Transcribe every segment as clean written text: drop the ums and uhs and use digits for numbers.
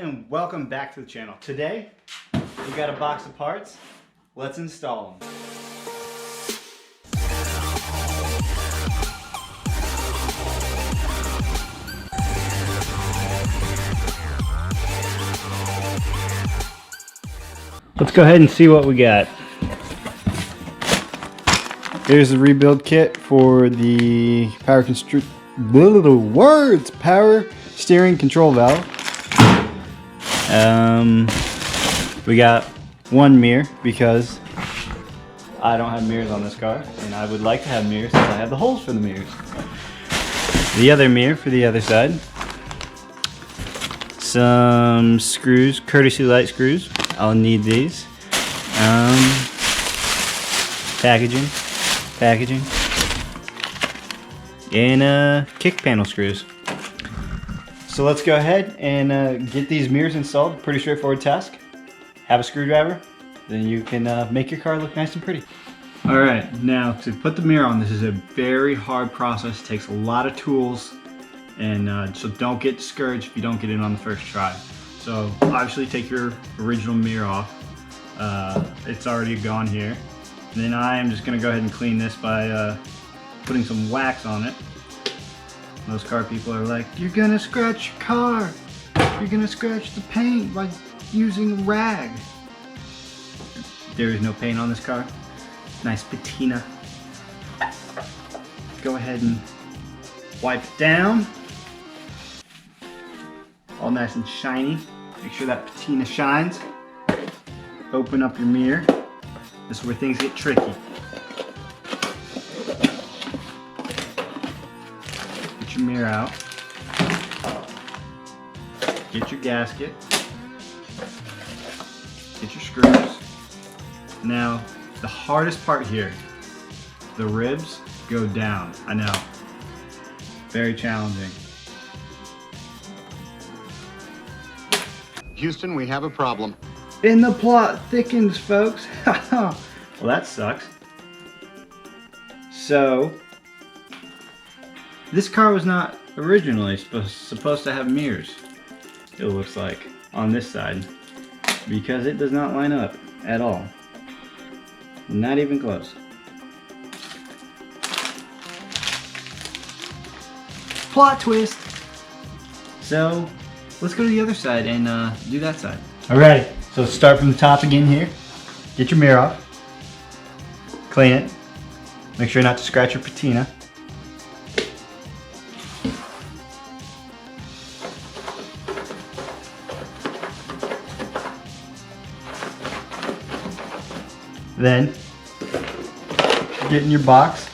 and welcome back to the channel. Today we got a box of parts. Let's install them. Let's go ahead and see what we got. Here's the rebuild kit for the power steering control valve. We got one mirror because I don't have mirrors on this car, and I would like to have mirrors since I have the holes for the mirrors. The other mirror for the other side. Some screws, courtesy light screws. I'll need these. Packaging, and kick panel screws. So let's go ahead and get these mirrors installed. Pretty straightforward task. Have a screwdriver, then you can make your car look nice and pretty. Alright, now to put the mirror on, this is a very hard process. It takes a lot of tools, and so don't get discouraged if you don't get it on the first try. So obviously take your original mirror off. It's already gone here. And then I am just going to go ahead and clean this by putting some wax on it. Most car people are like, you're going to scratch your car. You're going to scratch the paint by using a rag. There is no paint on this car. Nice patina. Go ahead and wipe it down. All nice and shiny. Make sure that patina shines. Open up your mirror. This is where things get tricky. Get your mirror out. Get your gasket. Get your screws. Now, the hardest part here, the ribs go down. I know. Very challenging. Houston, we have a problem. And the plot thickens, folks. Well, that sucks. So, this car was not originally supposed to have mirrors, it looks like, on this side, because it does not line up at all. Not even close. Plot twist! So, let's go to the other side and do that side. Alright, so start from the top again here. Get your mirror off. Clean it. Make sure not to scratch your patina. Then, get in your box.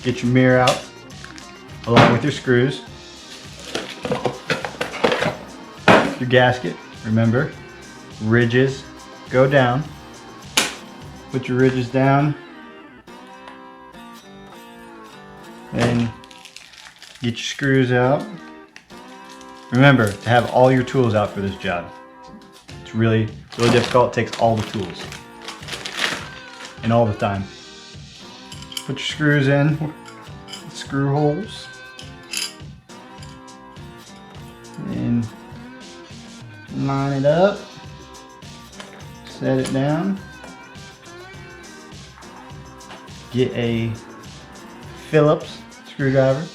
Get your mirror out, along with your screws. Your gasket, remember, ridges go down. Put your ridges down. Then get your screws out. Remember to have all your tools out for this job. It's really difficult. It takes all the tools and all the time. Put your screws in, screw holes, and line it up, set it down, get a Phillips screwdriver,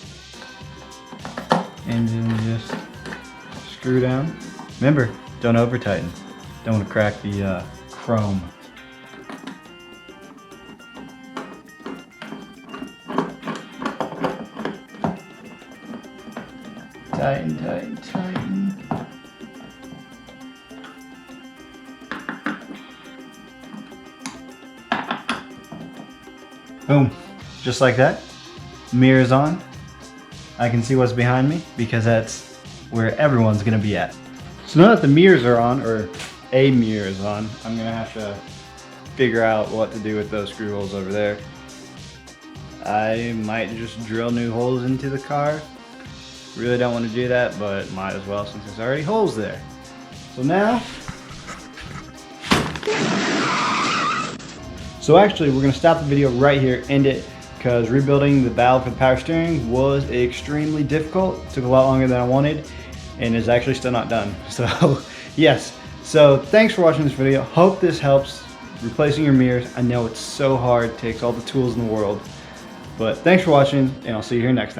and then just screw down. Remember, don't over tighten. Don't want to crack the chrome. Tighten, tighten, tighten. Boom. Just like that. Mirror's on. I can see what's behind me because that's where everyone's going to be at. So now that the mirrors are on, or a mirror is on, I'm going to have to figure out what to do with those screw holes over there. I might just drill new holes into the car. Really don't want to do that, but might as well since there's already holes there. So now, So actually, we're going to stop the video right here, end it. because rebuilding the valve for the power steering was extremely difficult. It took a lot longer than I wanted, and is actually still not done. So yes, so thanks for watching this video. Hope this helps replacing your mirrors. I know it's so hard, it takes all the tools in the world, but thanks for watching, and I'll see you here next time.